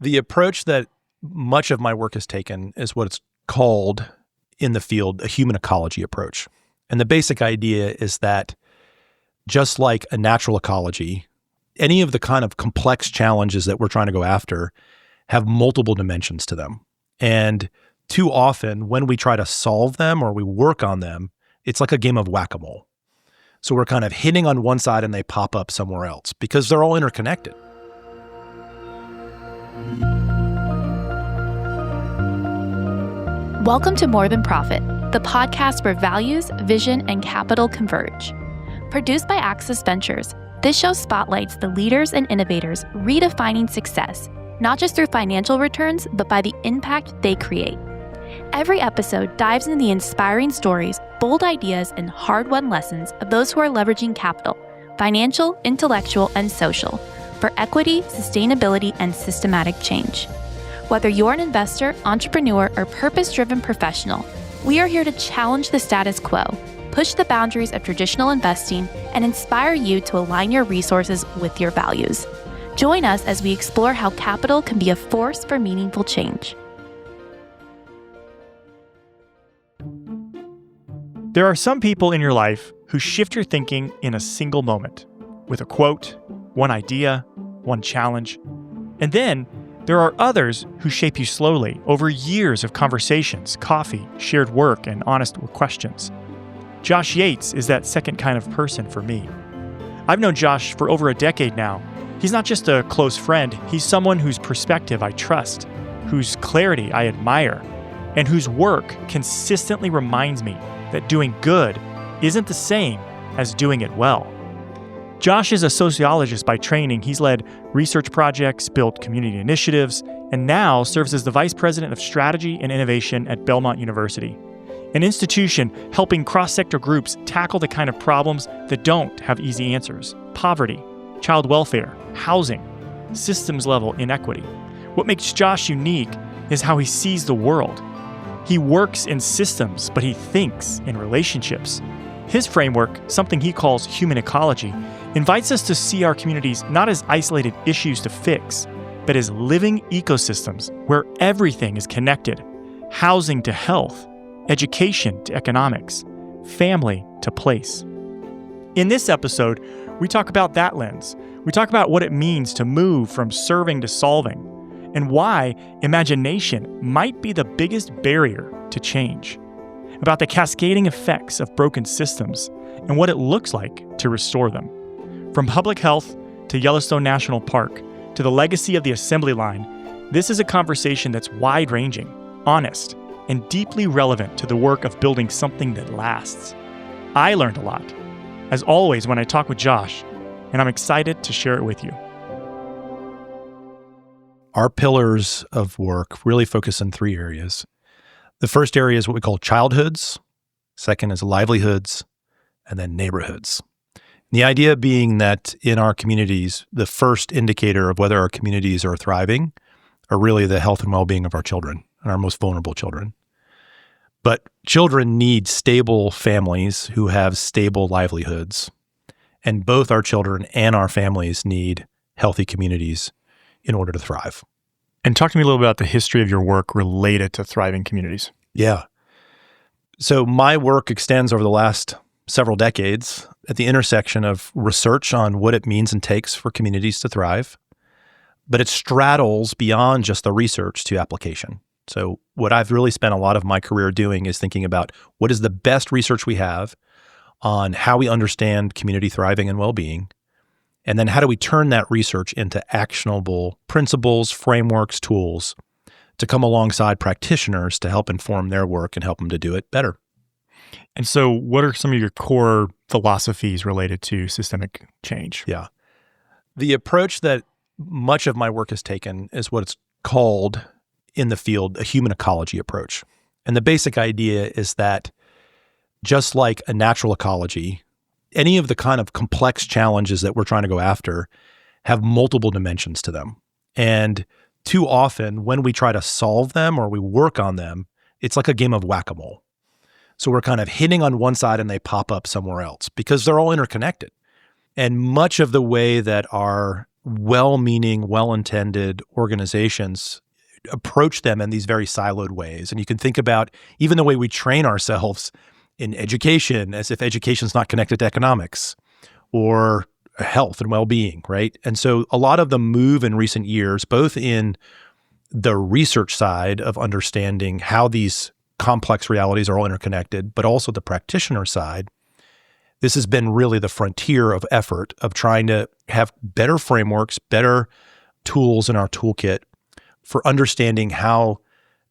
The approach that much of my work has taken is what's called in the field a human ecology approach. And the basic idea is that just like a natural ecology, any of the kind of complex challenges that we're trying to go after have multiple dimensions to them. And too often when we try to solve them or we work on them, it's like a game of whack-a-mole. So we're kind of hitting on one side and they pop up somewhere else because they're all interconnected. Welcome to More Than Profit, the podcast where values, vision, and capital converge. Produced by Access Ventures, this show spotlights the leaders and innovators redefining success, not just through financial returns, but by the impact they create. Every episode dives into the inspiring stories, bold ideas, and hard-won lessons of those who are leveraging capital, financial, intellectual, and social, for equity, sustainability, and systematic change. Whether you're an investor, entrepreneur, or purpose-driven professional, we are here to challenge the status quo, push the boundaries of traditional investing, and inspire you to align your resources with your values. Join us as we explore how capital can be a force for meaningful change. There are some people in your life who shift your thinking in a single moment, with a quote, one idea, one challenge. And then there are others who shape you slowly over years of conversations, coffee, shared work, and honest questions. Josh Yates is that second kind of person for me. I've known Josh for over a decade now. He's not just a close friend, he's someone whose perspective I trust, whose clarity I admire, and whose work consistently reminds me that doing good isn't the same as doing it well. Josh is a sociologist by training. He's led research projects, built community initiatives, and now serves as the Vice President of Strategy and Innovation at Belmont University, an institution helping cross-sector groups tackle the kind of problems that don't have easy answers: poverty, child welfare, housing, systems-level inequity. What makes Josh unique is how he sees the world. He works in systems, but he thinks in relationships. His framework, something he calls human ecology, invites us to see our communities not as isolated issues to fix, but as living ecosystems where everything is connected: housing to health, education to economics, family to place. In this episode, we talk about that lens. We talk about what it means to move from serving to solving, and why imagination might be the biggest barrier to change, about the cascading effects of broken systems and what it looks like to restore them. From public health to Yellowstone National Park to the legacy of the assembly line, this is a conversation that's wide-ranging, honest, and deeply relevant to the work of building something that lasts. I learned a lot, as always when I talk with Josh, and I'm excited to share it with you. Our pillars of work really focus in three areas. The first area is what we call childhoods. Second is livelihoods, and then neighborhoods. The idea being that in our communities, the first indicator of whether our communities are thriving are really the health and well-being of our children and our most vulnerable children. But children need stable families who have stable livelihoods. And both our children and our families need healthy communities in order to thrive. And talk to me a little bit about the history of your work related to thriving communities. Yeah. So my work extends over the last several decades at the intersection of research on what it means and takes for communities to thrive, but it straddles beyond just the research to application. So what I've really spent a lot of my career doing is thinking about what is the best research we have on how we understand community thriving and well-being, and then how do we turn that research into actionable principles, frameworks, tools to come alongside practitioners to help inform their work and help them to do it better. And so what are some of your core philosophies related to systemic change? Yeah. The approach that much of my work has taken is what's called in the field a human ecology approach. And the basic idea is that just like a natural ecology, any of the kind of complex challenges that we're trying to go after have multiple dimensions to them. And too often when we try to solve them or we work on them, it's like a game of whack-a-mole. So we're kind of hitting on one side and they pop up somewhere else because they're all interconnected. And much of the way that our well-meaning, well-intended organizations approach them in these very siloed ways. And you can think about even the way we train ourselves in education as if education is not connected to economics or health and well-being, right? And so a lot of the move in recent years, both in the research side of understanding how these complex realities are all interconnected, but also the practitioner side, this has been really the frontier of effort of trying to have better frameworks, better tools in our toolkit for understanding how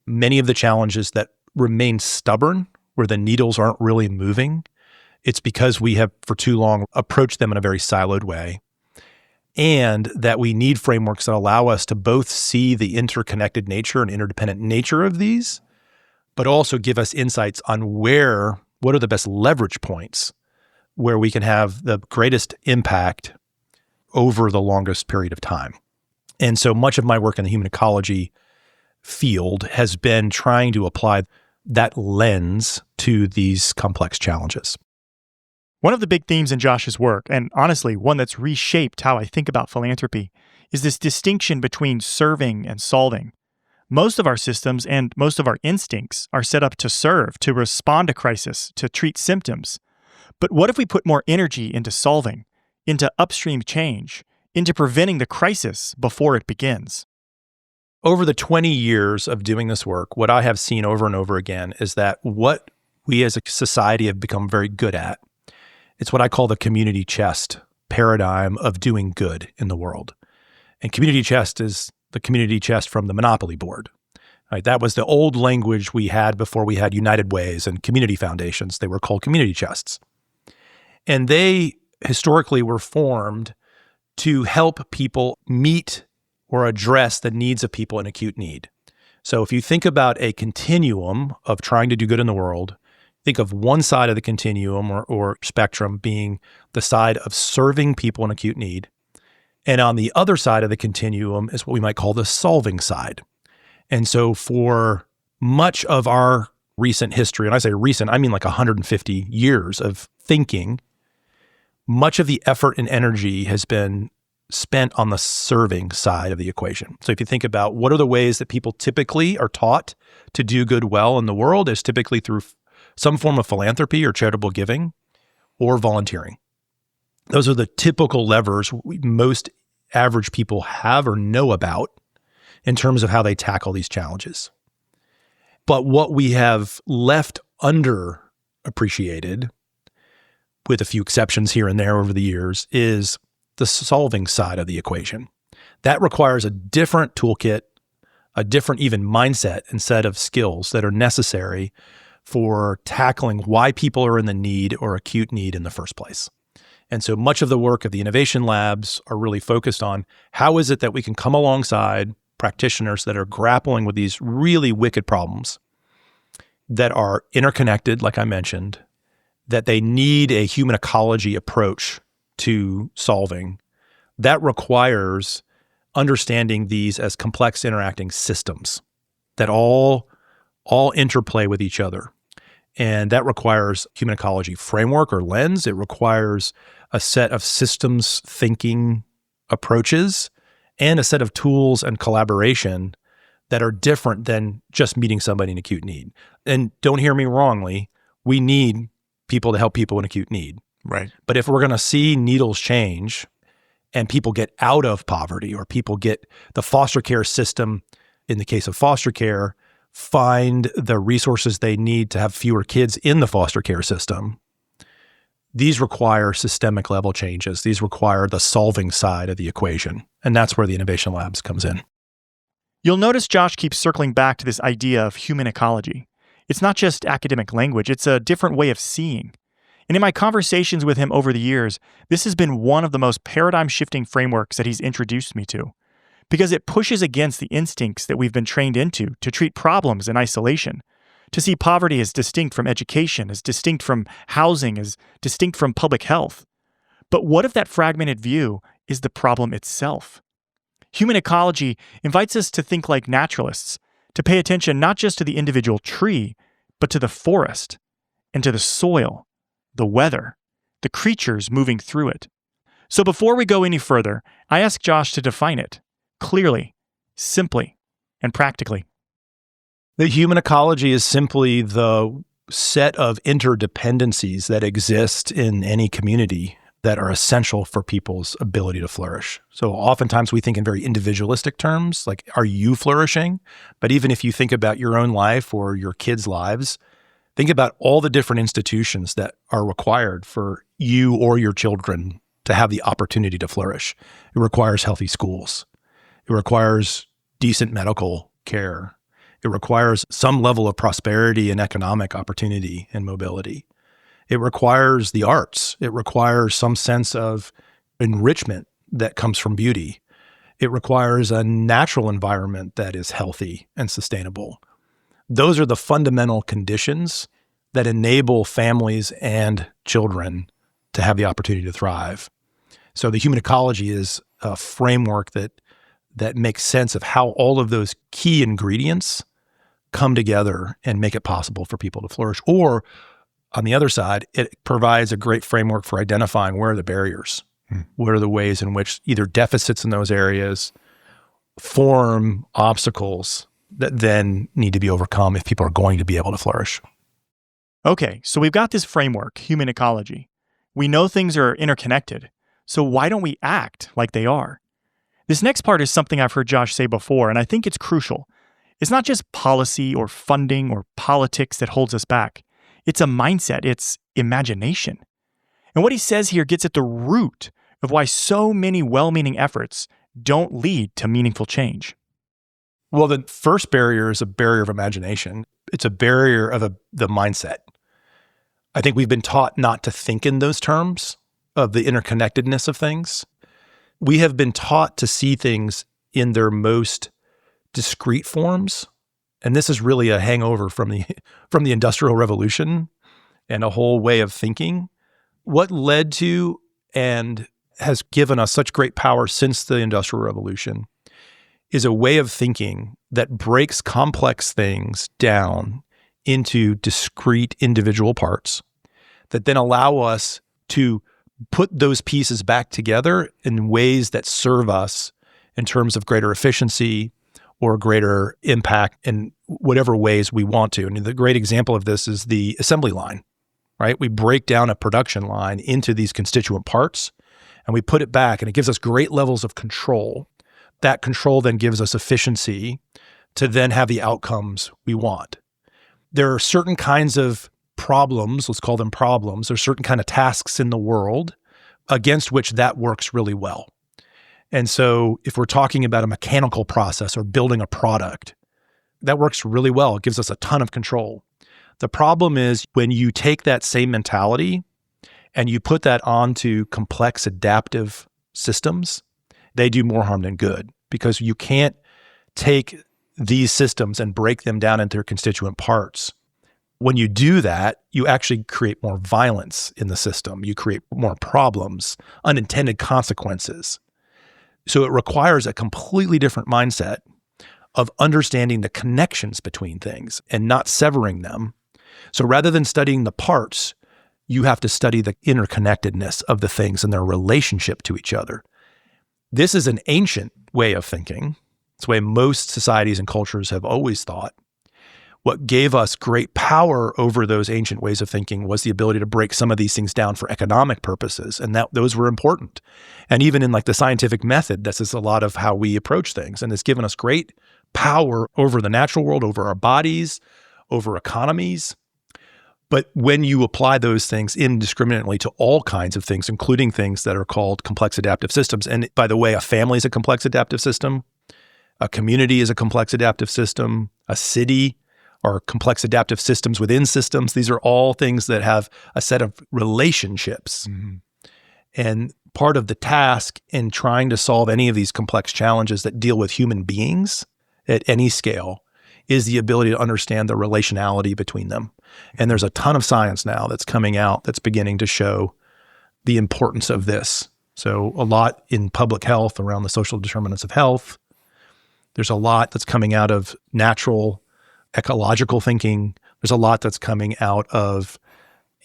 many of the challenges that remain stubborn, where the needles aren't really moving, it's because we have for too long approached them in a very siloed way. And that we need frameworks that allow us to both see the interconnected nature and interdependent nature of these, but also give us insights on what are the best leverage points where we can have the greatest impact over the longest period of time. And so much of my work in the human ecology field has been trying to apply that lens to these complex challenges. One of the big themes in Josh's work, and honestly, one that's reshaped how I think about philanthropy, is this distinction between serving and solving. Most of our systems and most of our instincts are set up to serve, to respond to crisis, to treat symptoms. But what if we put more energy into solving, into upstream change, into preventing the crisis before it begins? Over the 20 years of doing this work, what I have seen over and over again is that what we as a society have become very good at, it's what I call the community chest paradigm of doing good in the world. And community chest is the community chest from the Monopoly board. Right? That was the old language we had before we had United Ways and community foundations. They were called community chests. And they historically were formed to help people meet or address the needs of people in acute need. So if you think about a continuum of trying to do good in the world, think of one side of the continuum or spectrum being the side of serving people in acute need. And on the other side of the continuum is what we might call the solving side. And so for much of our recent history, and I say recent, I mean like 150 years of thinking, much of the effort and energy has been spent on the serving side of the equation. So if you think about what are the ways that people typically are taught to do good well in the world, is typically through some form of philanthropy or charitable giving or volunteering. Those are the typical levers most average people have or know about in terms of how they tackle these challenges. But what we have left underappreciated, with a few exceptions here and there over the years, is the solving side of the equation. That requires a different toolkit, a different even mindset and set of skills that are necessary for tackling why people are in the need or acute need in the first place. And so much of the work of the innovation labs are really focused on how is it that we can come alongside practitioners that are grappling with these really wicked problems that are interconnected, like I mentioned, that they need a human ecology approach to solving. That requires understanding these as complex interacting systems that all interplay with each other. And that requires human ecology framework or lens. It requires a set of systems thinking approaches and a set of tools and collaboration that are different than just meeting somebody in acute need. And don't hear me wrongly, we need people to help people in acute need. Right. But if we're going to see needles change and people get out of poverty, or people get the foster care system, in the case of foster care, find the resources they need to have fewer kids in the foster care system, these require systemic level changes. These require the solving side of the equation. And that's where the Innovation Labs comes in. You'll notice Josh keeps circling back to this idea of human ecology. It's not just academic language, it's a different way of seeing. And in my conversations with him over the years, this has been one of the most paradigm-shifting frameworks that he's introduced me to, because it pushes against the instincts that we've been trained into to treat problems in isolation, to see poverty as distinct from education, as distinct from housing, as distinct from public health. But what if that fragmented view is the problem itself? Human ecology invites us to think like naturalists, to pay attention not just to the individual tree, but to the forest and to the soil, the weather, the creatures moving through it. So before we go any further, I ask Josh to define it clearly, simply, and practically. The human ecology is simply the set of interdependencies that exist in any community that are essential for people's ability to flourish. So oftentimes we think in very individualistic terms, like, are you flourishing? But even if you think about your own life or your kids' lives, think about all the different institutions that are required for you or your children to have the opportunity to flourish. It requires healthy schools. It requires decent medical care. It requires some level of prosperity and economic opportunity and mobility. It requires the arts. It requires some sense of enrichment that comes from beauty. It requires a natural environment that is healthy and sustainable. Those are the fundamental conditions that enable families and children to have the opportunity to thrive. So the human ecology is a framework that makes sense of how all of those key ingredients come together and make it possible for people to flourish. Or on the other side, it provides a great framework for identifying where are the barriers, what are the ways in which either deficits in those areas form obstacles that then need to be overcome if people are going to be able to flourish. Okay, so we've got this framework, human ecology. We know things are interconnected, so why don't we act like they are? This next part is something I've heard Josh say before, and I think it's crucial. It's not just policy or funding or politics that holds us back. It's a mindset. It's imagination. And what he says here gets at the root of why so many well-meaning efforts don't lead to meaningful change. Well, the first barrier is a barrier of imagination. It's a barrier of the mindset. I think we've been taught not to think in those terms of the interconnectedness of things. We have been taught to see things in their most discrete forms. And this is really a hangover from the Industrial Revolution and a whole way of thinking. What led to and has given us such great power since the Industrial Revolution is a way of thinking that breaks complex things down into discrete individual parts that then allow us to put those pieces back together in ways that serve us in terms of greater efficiency or greater impact in whatever ways we want to. And the great example of this is the assembly line, right? We break down a production line into these constituent parts and we put it back, and it gives us great levels of control. That control then gives us efficiency to then have the outcomes we want. There are certain kinds of problems, let's call them problems, there's certain kind of tasks in the world against which that works really well. And so if we're talking about a mechanical process or building a product, that works really well. It gives us a ton of control. The problem is when you take that same mentality and you put that onto complex adaptive systems, they do more harm than good, because you can't take these systems and break them down into their constituent parts. When you do that, you actually create more violence in the system. You create more problems, unintended consequences. So it requires a completely different mindset of understanding the connections between things and not severing them. So rather than studying the parts, you have to study the interconnectedness of the things and their relationship to each other. This is an ancient way of thinking. It's the way most societies and cultures have always thought. What gave us great power over those ancient ways of thinking was the ability to break some of these things down for economic purposes, and those were important. And even in like the scientific method, this is a lot of how we approach things, and it's given us great power over the natural world, over our bodies, over economies. But when you apply those things indiscriminately to all kinds of things, including things that are called complex adaptive systems, and by the way, a family is a complex adaptive system, a community is a complex adaptive system, a city are complex adaptive systems within systems. These are all things that have a set of relationships. Mm-hmm. And part of the task in trying to solve any of these complex challenges that deal with human beings at any scale is the ability to understand the relationality between them. And there's a ton of science now that's coming out that's beginning to show the importance of this. So a lot in public health around the social determinants of health. There's a lot that's coming out of natural ecological thinking. There's a lot that's coming out of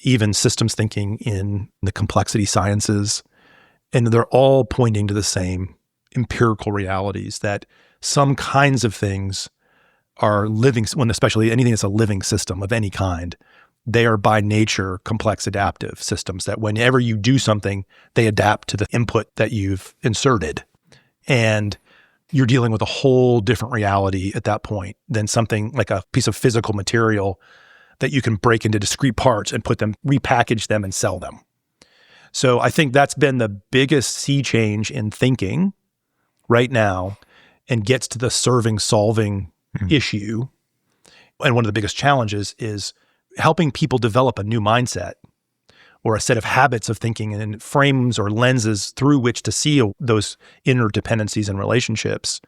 even systems thinking in the complexity sciences. And they're all pointing to the same empirical realities that some kinds of things are living, when especially anything that's a living system of any kind, they are by nature complex adaptive systems that whenever you do something, they adapt to the input that you've inserted. And you're dealing with a whole different reality at that point than something like a piece of physical material that you can break into discrete parts and put them, repackage them and sell them. So I think that's been the biggest sea change in thinking right now and gets to the solving issue. And one of the biggest challenges is helping people develop a new mindset or a set of habits of thinking and frames or lenses through which to see those interdependencies and relationships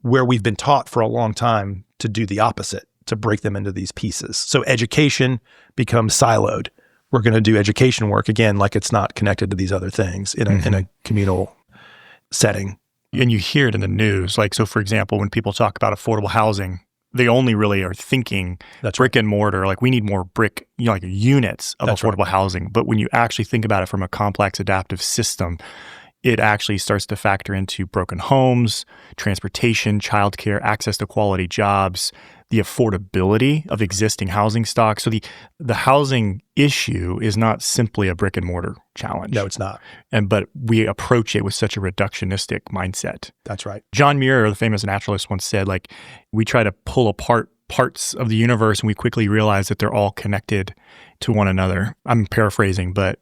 where we've been taught for a long time to do the opposite, to break them into these pieces. So education becomes siloed. We're going to do education work, again, like it's not connected to these other things in a communal setting. And you hear it in the news. Like, so for example, when people talk about affordable housing, they only really are thinking brick and mortar, like we need more brick, like units of affordable housing. But when you actually think about it from a complex adaptive system, it actually starts to factor into broken homes, transportation, childcare, access to quality jobs, the affordability of existing housing stock. So the housing issue is not simply a brick and mortar challenge. No, it's not. But we approach it with such a reductionistic mindset. That's right. John Muir, the famous naturalist, once said, like, we try to pull apart parts of the universe and we quickly realize that they're all connected to one another. I'm paraphrasing, but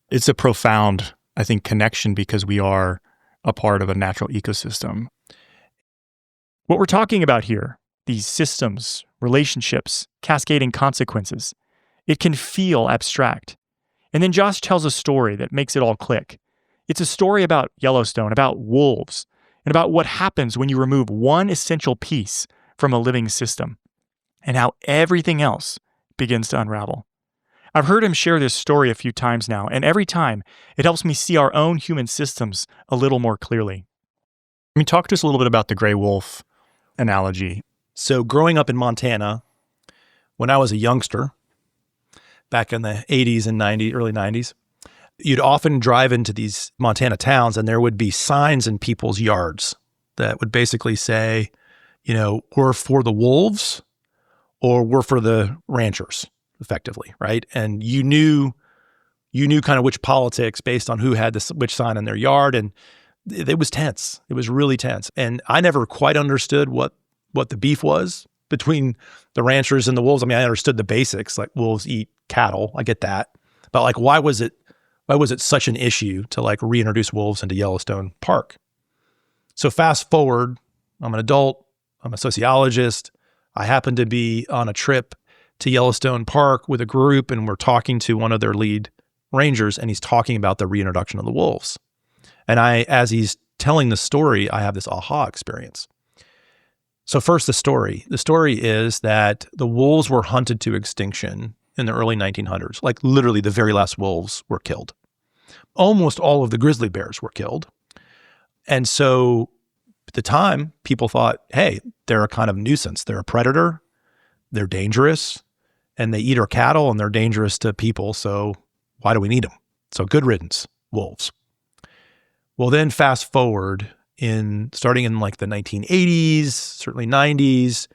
it's a profound, I think, connection because we are a part of a natural ecosystem. What we're talking about here, these systems, relationships, cascading consequences, it can feel abstract. And then Josh tells a story that makes it all click. It's a story about Yellowstone, about wolves, and about what happens when you remove one essential piece from a living system and how everything else begins to unravel. I've heard him share this story a few times now, and every time it helps me see our own human systems a little more clearly. I mean, talk to us a little bit about the gray wolf analogy. So growing up in Montana, when I was a youngster, back in the 80s and early 90s, you'd often drive into these Montana towns and there would be signs in people's yards that would basically say, we're for the wolves or we're for the ranchers, effectively, right? And you knew kind of which politics based on who had which sign in their yard, and it was tense. It was really tense. And I never quite understood what the beef was between the ranchers and the wolves. I mean, I understood the basics, like wolves eat cattle. I get that. But like, why was it such an issue to like reintroduce wolves into Yellowstone Park? So fast forward, I'm an adult, I'm a sociologist. I happen to be on a trip to Yellowstone Park with a group and we're talking to one of their lead rangers and he's talking about the reintroduction of the wolves. And as he's telling the story, I have this aha experience. So first, the story. The story is that the wolves were hunted to extinction in the early 1900s. Like literally the very last wolves were killed. Almost all of the grizzly bears were killed. And so at the time, people thought, hey, they're a kind of nuisance. They're a predator. They're dangerous. And they eat our cattle and they're dangerous to people. So why do we need them? So good riddance, wolves. Well, then fast forward starting in like the 1980s, certainly 90s,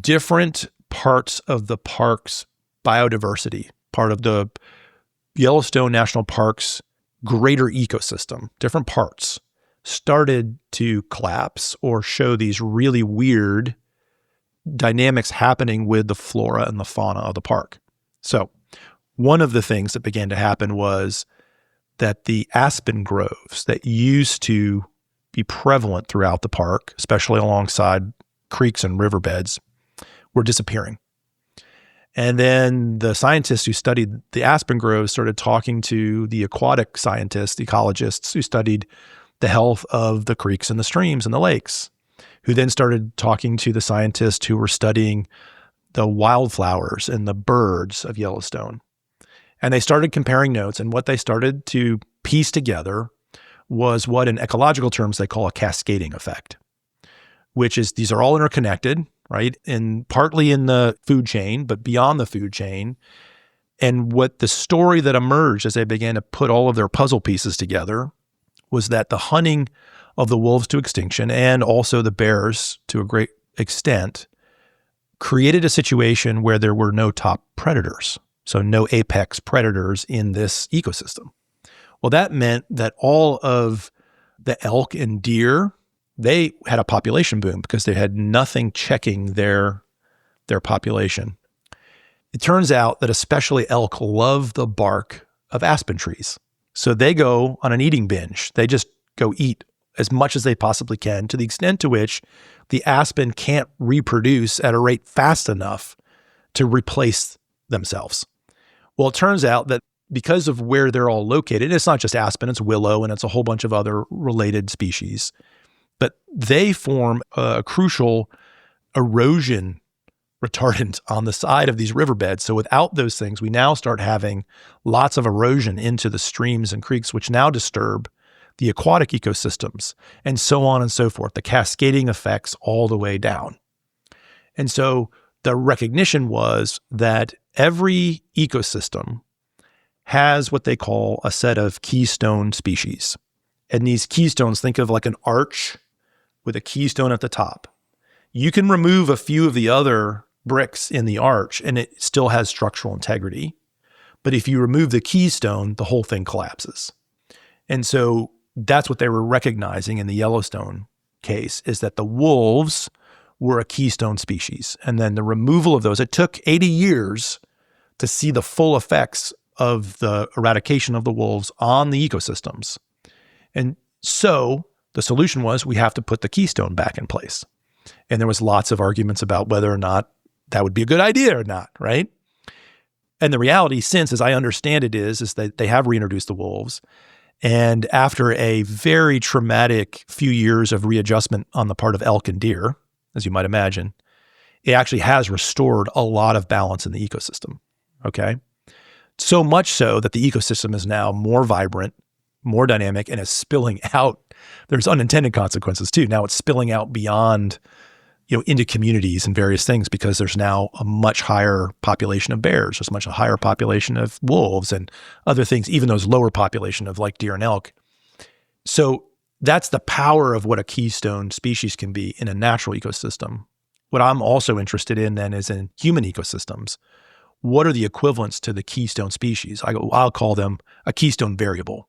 different parts of the park's biodiversity, part of the Yellowstone National Park's greater ecosystem, different parts started to collapse or show these really weird dynamics happening with the flora and the fauna of the park. So one of the things that began to happen was that the aspen groves that used to be prevalent throughout the park, especially alongside creeks and riverbeds, were disappearing. And then the scientists who studied the aspen groves started talking to the aquatic scientists, ecologists who studied the health of the creeks and the streams and the lakes, who then started talking to the scientists who were studying the wildflowers and the birds of Yellowstone. And they started comparing notes, and what they started to piece together was what in ecological terms they call a cascading effect, which is these are all interconnected, right? And partly in the food chain, but beyond the food chain. And what the story that emerged as they began to put all of their puzzle pieces together was that the hunting of the wolves to extinction and also the bears to a great extent created a situation where there were no top predators, so no apex predators in this ecosystem. Well, that meant that all of the elk and deer, they had a population boom because they had nothing checking their population. It turns out that especially elk love the bark of aspen trees. So they go on an eating binge. They just go eat as much as they possibly can, to the extent to which the aspen can't reproduce at a rate fast enough to replace themselves. Well, it turns out that because of where they're all located, it's not just aspen, it's willow, and it's a whole bunch of other related species, but they form a crucial erosion retardant on the side of these riverbeds. So without those things, we now start having lots of erosion into the streams and creeks, which now disturb the aquatic ecosystems, and so on and so forth, the cascading effects all the way down. And so the recognition was that every ecosystem has what they call a set of keystone species. And these keystones, think of like an arch with a keystone at the top. You can remove a few of the other bricks in the arch and it still has structural integrity. But if you remove the keystone, the whole thing collapses. And so that's what they were recognizing in the Yellowstone case, is that the wolves were a keystone species. And then the removal of those, it took 80 years to see the full effects of the eradication of the wolves on the ecosystems. And so the solution was we have to put the keystone back in place. And there was lots of arguments about whether or not that would be a good idea or not, right? And the reality since, as I understand it, is that they have reintroduced the wolves. And after a very traumatic few years of readjustment on the part of elk and deer, as you might imagine, it actually has restored a lot of balance in the ecosystem, okay? So much so that the ecosystem is now more vibrant, more dynamic, and is spilling out. There's unintended consequences too. Now it's spilling out beyond, into communities and various things, because there's now a much higher population of bears. There's a much higher population of wolves and other things, even those lower population of like deer and elk. So that's the power of what a keystone species can be in a natural ecosystem. What I'm also interested in then is in human ecosystems. What are the equivalents to the keystone species? I'll call them a keystone variable.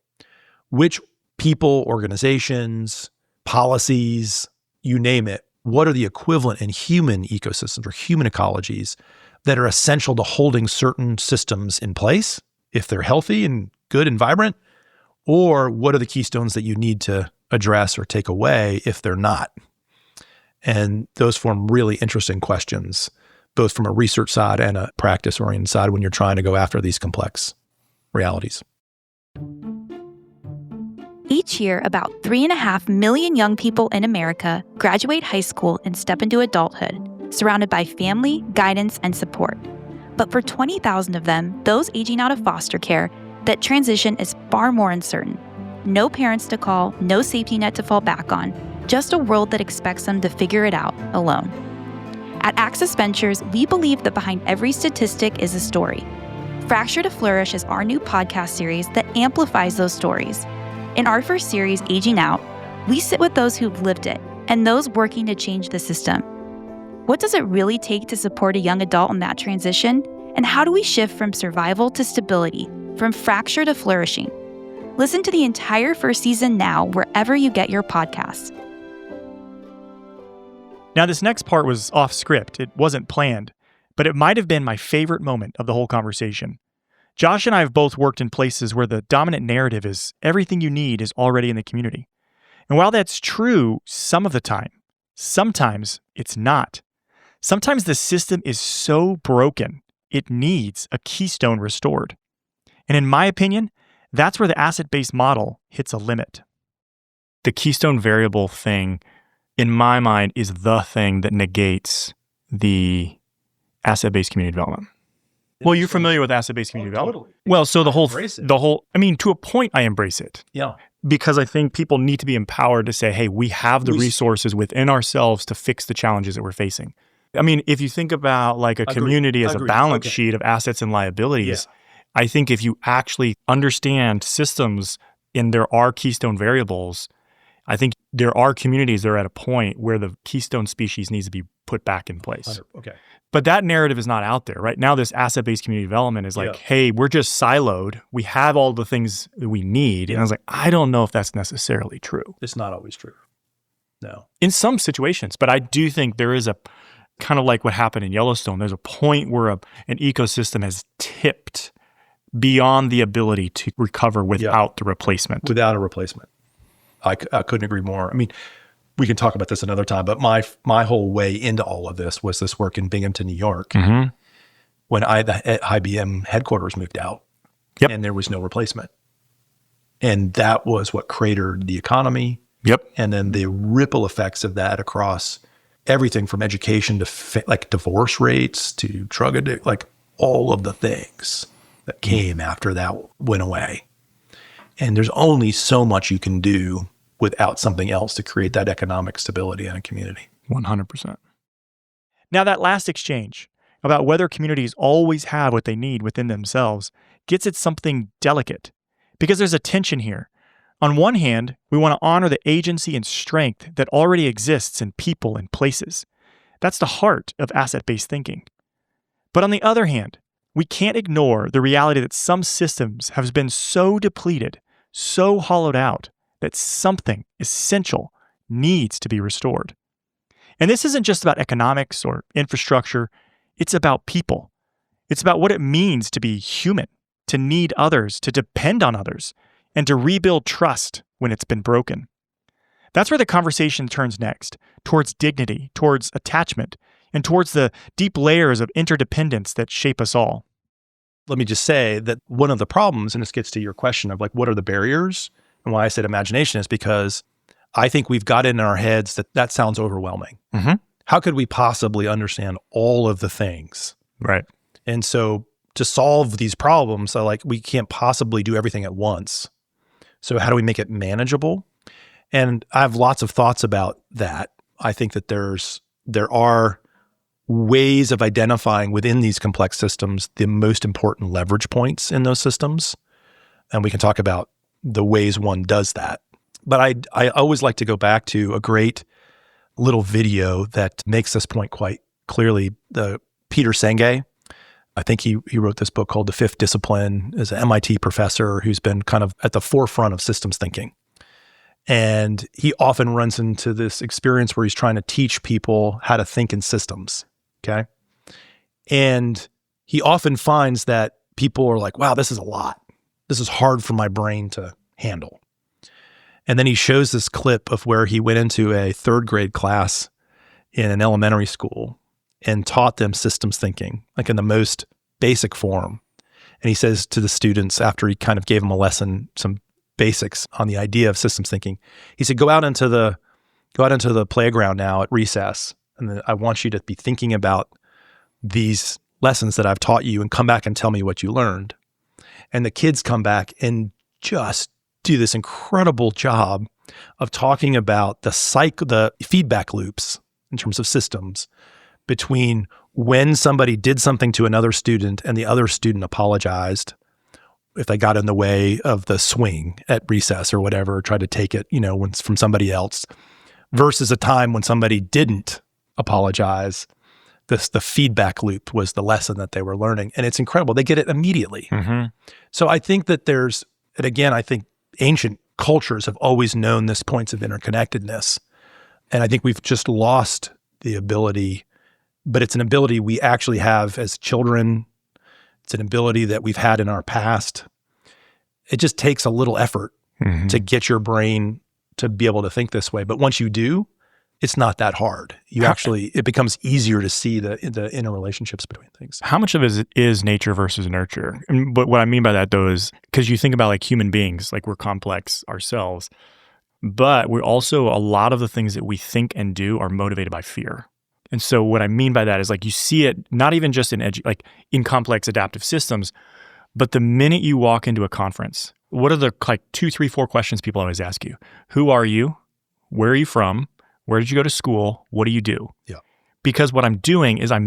Which people, organizations, policies, you name it, what are the equivalent in human ecosystems or human ecologies that are essential to holding certain systems in place if they're healthy and good and vibrant? Or what are the keystones that you need to address or take away if they're not? And those form really interesting questions, both from a research side and a practice-oriented side when you're trying to go after these complex realities. Each year, about 3.5 million young people in America graduate high school and step into adulthood, surrounded by family, guidance, and support. But for 20,000 of them, those aging out of foster care, that transition is far more uncertain. No parents to call, no safety net to fall back on, just a world that expects them to figure it out alone. At Access Ventures, we believe that behind every statistic is a story. Fracture to Flourish is our new podcast series that amplifies those stories. In our first series, Aging Out, we sit with those who've lived it and those working to change the system. What does it really take to support a young adult in that transition? And how do we shift from survival to stability, from fracture to flourishing? Listen to the entire first season now, wherever you get your podcasts. Now, this next part was off script. It wasn't planned, but it might have been my favorite moment of the whole conversation. Josh and I have both worked in places where the dominant narrative is everything you need is already in the community. And while that's true some of the time, sometimes it's not. Sometimes the system is so broken, it needs a keystone restored. And in my opinion, that's where the asset-based model hits a limit. The keystone variable thing, in my mind, is the thing that negates the asset-based community development. Well, you're familiar with asset-based community development. Totally. Well, so to a point, I embrace it. Yeah. Because I think people need to be empowered to say, hey, we have the resources within ourselves to fix the challenges that we're facing. I mean, if you think about like a community as a balance sheet of assets and liabilities, I think if you actually understand systems and there are keystone variables, I think there are communities that are at a point where the keystone species needs to be put back in place. Okay. But that narrative is not out there. Right now, this asset-based community development is like, hey, we're just siloed. We have all the things that we need. And I was like, I don't know if that's necessarily true. It's not always true. No. In some situations. But I do think there is a kind of like what happened in Yellowstone. There's a point where an ecosystem has tipped beyond the ability to recover without the replacement. Without a replacement. I couldn't agree more. I mean, we can talk about this another time, but my whole way into all of this was this work in Binghamton, New York, when the IBM headquarters moved out, and there was no replacement. And that was what cratered the economy. And then the ripple effects of that across everything from education to like divorce rates to drug addiction, like all of the things that came after that went away. And there's only so much you can do without something else to create that economic stability in a community. 100%. Now, that last exchange about whether communities always have what they need within themselves gets at something delicate, because there's a tension here. On one hand, we want to honor the agency and strength that already exists in people and places. That's the heart of asset-based thinking. But on the other hand, we can't ignore the reality that some systems have been so depleted, so hollowed out, that something essential needs to be restored. And this isn't just about economics or infrastructure. It's about people. It's about what it means to be human, to need others, to depend on others, and to rebuild trust when it's been broken. That's where the conversation turns next, towards dignity, towards attachment, and towards the deep layers of interdependence that shape us all. Let me just say that one of the problems, and this gets to your question of like, what are the barriers? And why I said imagination is because I think we've got it in our heads that sounds overwhelming. How could we possibly understand all of the things? Right. And so to solve these problems, we can't possibly do everything at once. So how do we make it manageable? And I have lots of thoughts about that. I think that there are ways of identifying within these complex systems the most important leverage points in those systems. And we can talk about the ways one does that. But I always like to go back to a great little video that makes this point quite clearly. Peter Senge, I think he wrote this book called The Fifth Discipline, is an MIT professor who's been kind of at the forefront of systems thinking. And he often runs into this experience where he's trying to teach people how to think in systems, okay? And he often finds that people are like, wow, this is a lot. This is hard for my brain to handle. And then he shows this clip of where he went into a third grade class in an elementary school and taught them systems thinking, like in the most basic form. And he says to the students, after he kind of gave them a lesson, some basics on the idea of systems thinking, he said, go out into the playground now at recess, and then I want you to be thinking about these lessons that I've taught you and come back and tell me what you learned. And the kids come back and just do this incredible job of talking about the feedback loops in terms of systems between when somebody did something to another student and the other student apologized if they got in the way of the swing at recess or whatever, tried to take it, from somebody else, versus a time when somebody didn't apologize. The feedback loop was the lesson that they were learning. And it's incredible. They get it immediately. So I think that I think ancient cultures have always known this points of interconnectedness. And I think we've just lost the ability, but it's an ability we actually have as children. It's an ability that we've had in our past. It just takes a little effort to get your brain to be able to think this way. But once you do, it's not that hard. It becomes easier to see the interrelationships between things. How much of it is nature versus nurture? But what I mean by that, though, is because you think about like human beings, like we're complex ourselves, but we're also, a lot of the things that we think and do are motivated by fear. And so what I mean by that is like you see it not even just in complex adaptive systems, but the minute you walk into a conference, what are the 2, 3, 4 questions people always ask you? Who are you? Where are you from? Where did you go to school? What do you do? Yeah. Because what I'm doing is I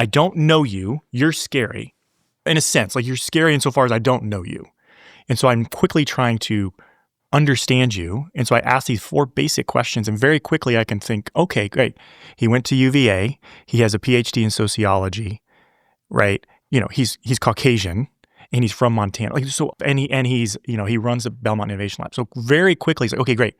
don't know you, you're scary, in a sense. Like, you're scary insofar as I don't know you. And so I'm quickly trying to understand you. And so I ask these 4 basic questions, and very quickly I can think, okay, great. He went to UVA. He has a PhD in sociology, right? He's Caucasian and he's from Montana. Like, so, and he's, he runs the Belmont Innovation Lab. So very quickly he's like, okay, great.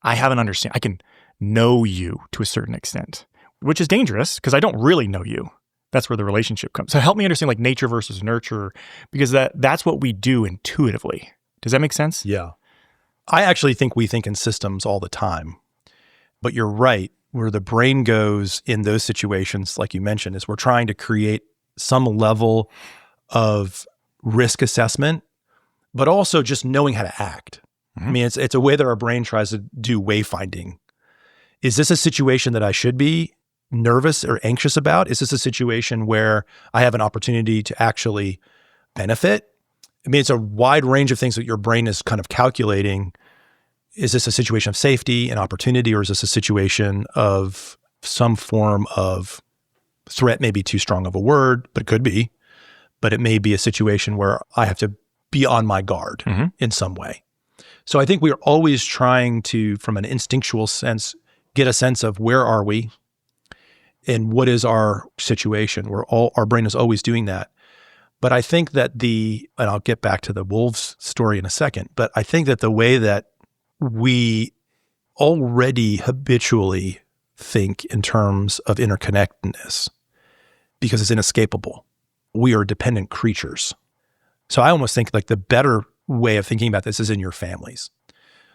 I have an understanding. I can know you to a certain extent, which is dangerous because I don't really know you. That's where the relationship comes. So help me understand like nature versus nurture, because that's what we do intuitively. Does that make sense? Yeah. I actually think we think in systems all the time. But you're right. Where the brain goes in those situations, like you mentioned, is we're trying to create some level of risk assessment, but also just knowing how to act. I mean, it's a way that our brain tries to do wayfinding. Is this a situation that I should be nervous or anxious about? Is this a situation where I have an opportunity to actually benefit? I mean, it's a wide range of things that your brain is kind of calculating. Is this a situation of safety and opportunity, or is this a situation of some form of threat? Maybe too strong of a word, but it could be. But it may be a situation where I have to be on my guard in some way. So I think we're always trying to, from an instinctual sense, get a sense of where are we and what is our situation. Our brain is always doing that. But I think that and I'll get back to the wolves story in a second, but I think that the way that we already habitually think in terms of interconnectedness, because it's inescapable. We are dependent creatures. So I almost think like the better way of thinking about this is in your families.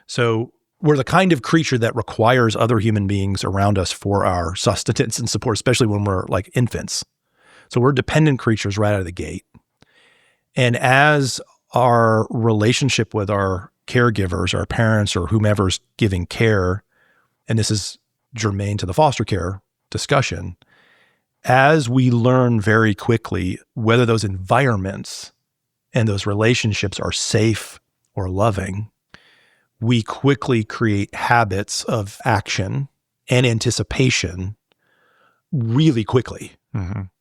So we're the kind of creature that requires other human beings around us for our sustenance and support, especially when we're like infants. So we're dependent creatures right out of the gate. And as our relationship with our caregivers, our parents, or whomever's giving care, and this is germane to the foster care discussion, as we learn very quickly whether those environments and those relationships are safe or loving, we quickly create habits of action and anticipation really quickly.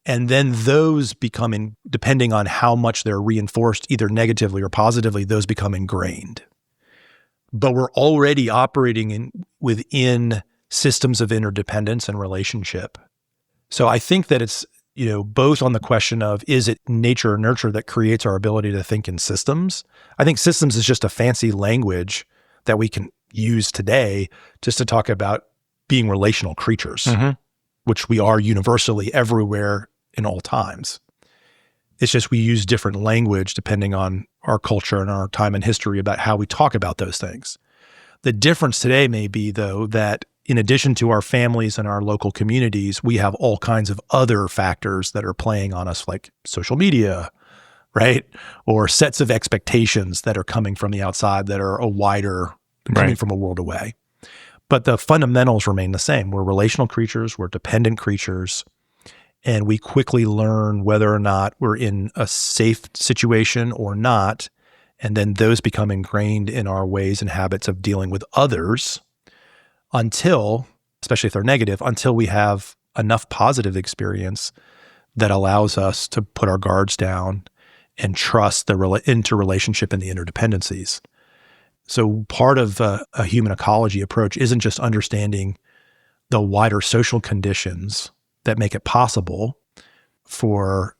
And then those become, depending on how much they're reinforced, either negatively or positively, those become ingrained. But we're already operating within systems of interdependence and relationship. So I think that it's, both on the question of, is it nature or nurture that creates our ability to think in systems? I think systems is just a fancy language that we can use today just to talk about being relational creatures, which we are universally everywhere in all times. It's just we use different language depending on our culture and our time and history about how we talk about those things. The difference today may be, though, that in addition to our families and our local communities, we have all kinds of other factors that are playing on us, like social media, right? Or sets of expectations that are coming from the outside that are coming from a world away. But the fundamentals remain the same. We're relational creatures, we're dependent creatures, and we quickly learn whether or not we're in a safe situation or not. And then those become ingrained in our ways and habits of dealing with others until, especially if they're negative, until we have enough positive experience that allows us to put our guards down and trust the interrelationship and the interdependencies. So part of a human ecology approach isn't just understanding the wider social conditions that make it possible for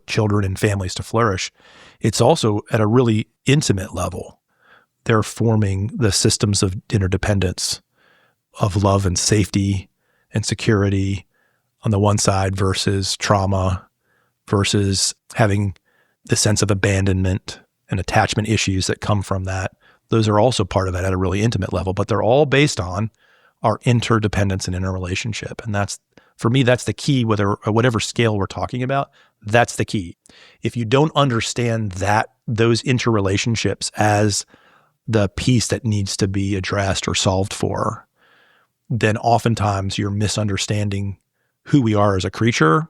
children and families to flourish. It's also at a really intimate level. They're forming the systems of interdependence, of love and safety and security on the one side versus trauma, versus having the sense of abandonment and attachment issues that come from that. Those are also part of it at a really intimate level, but they're all based on our interdependence and interrelationship. And that's, for me, that's the key, whatever scale we're talking about, that's the key. If you don't understand those interrelationships as the piece that needs to be addressed or solved for, then oftentimes you're misunderstanding who we are as a creature,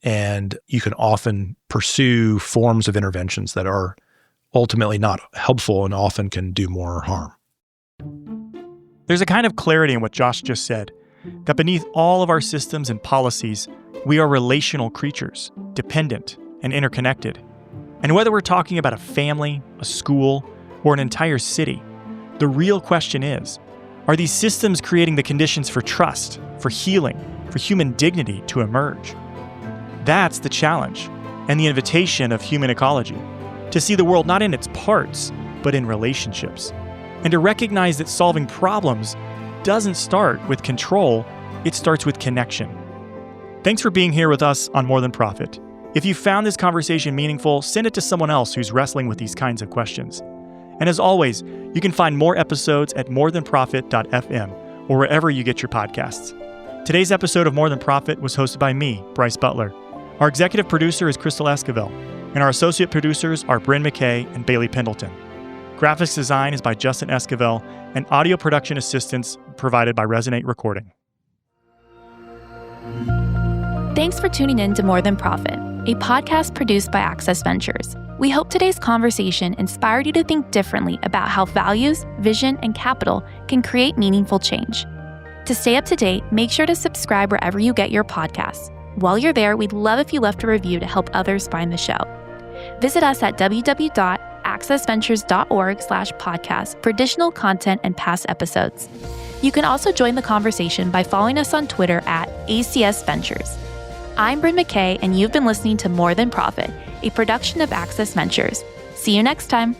and you can often pursue forms of interventions that are ultimately not helpful and often can do more harm. There's a kind of clarity in what Josh just said that beneath all of our systems and policies, we are relational creatures, dependent and interconnected. And whether we're talking about a family, a school, or an entire city, the real question is, are these systems creating the conditions for trust, for healing, for human dignity to emerge? That's the challenge and the invitation of human ecology, to see the world not in its parts, but in relationships, and to recognize that solving problems doesn't start with control, it starts with connection. Thanks for being here with us on More Than Profit. If you found this conversation meaningful, send it to someone else who's wrestling with these kinds of questions. And as always, you can find more episodes at morethanprofit.fm or wherever you get your podcasts. Today's episode of More Than Profit was hosted by me, Bryce Butler. Our executive producer is Crystal Esquivel, and our associate producers are Bryn McKay and Bailey Pendleton. Graphics design is by Justin Esquivel, and audio production assistance provided by Resonate Recording. Thanks for tuning in to More Than Profit, a podcast produced by Access Ventures. We hope today's conversation inspired you to think differently about how values, vision, and capital can create meaningful change. To stay up to date, make sure to subscribe wherever you get your podcasts. While you're there, we'd love if you left a review to help others find the show. Visit us at www.accessventures.org/podcast for additional content and past episodes. You can also join the conversation by following us on Twitter at ACS Ventures. I'm Bryn McKay, and you've been listening to More Than Profit, a production of Access Ventures. See you next time.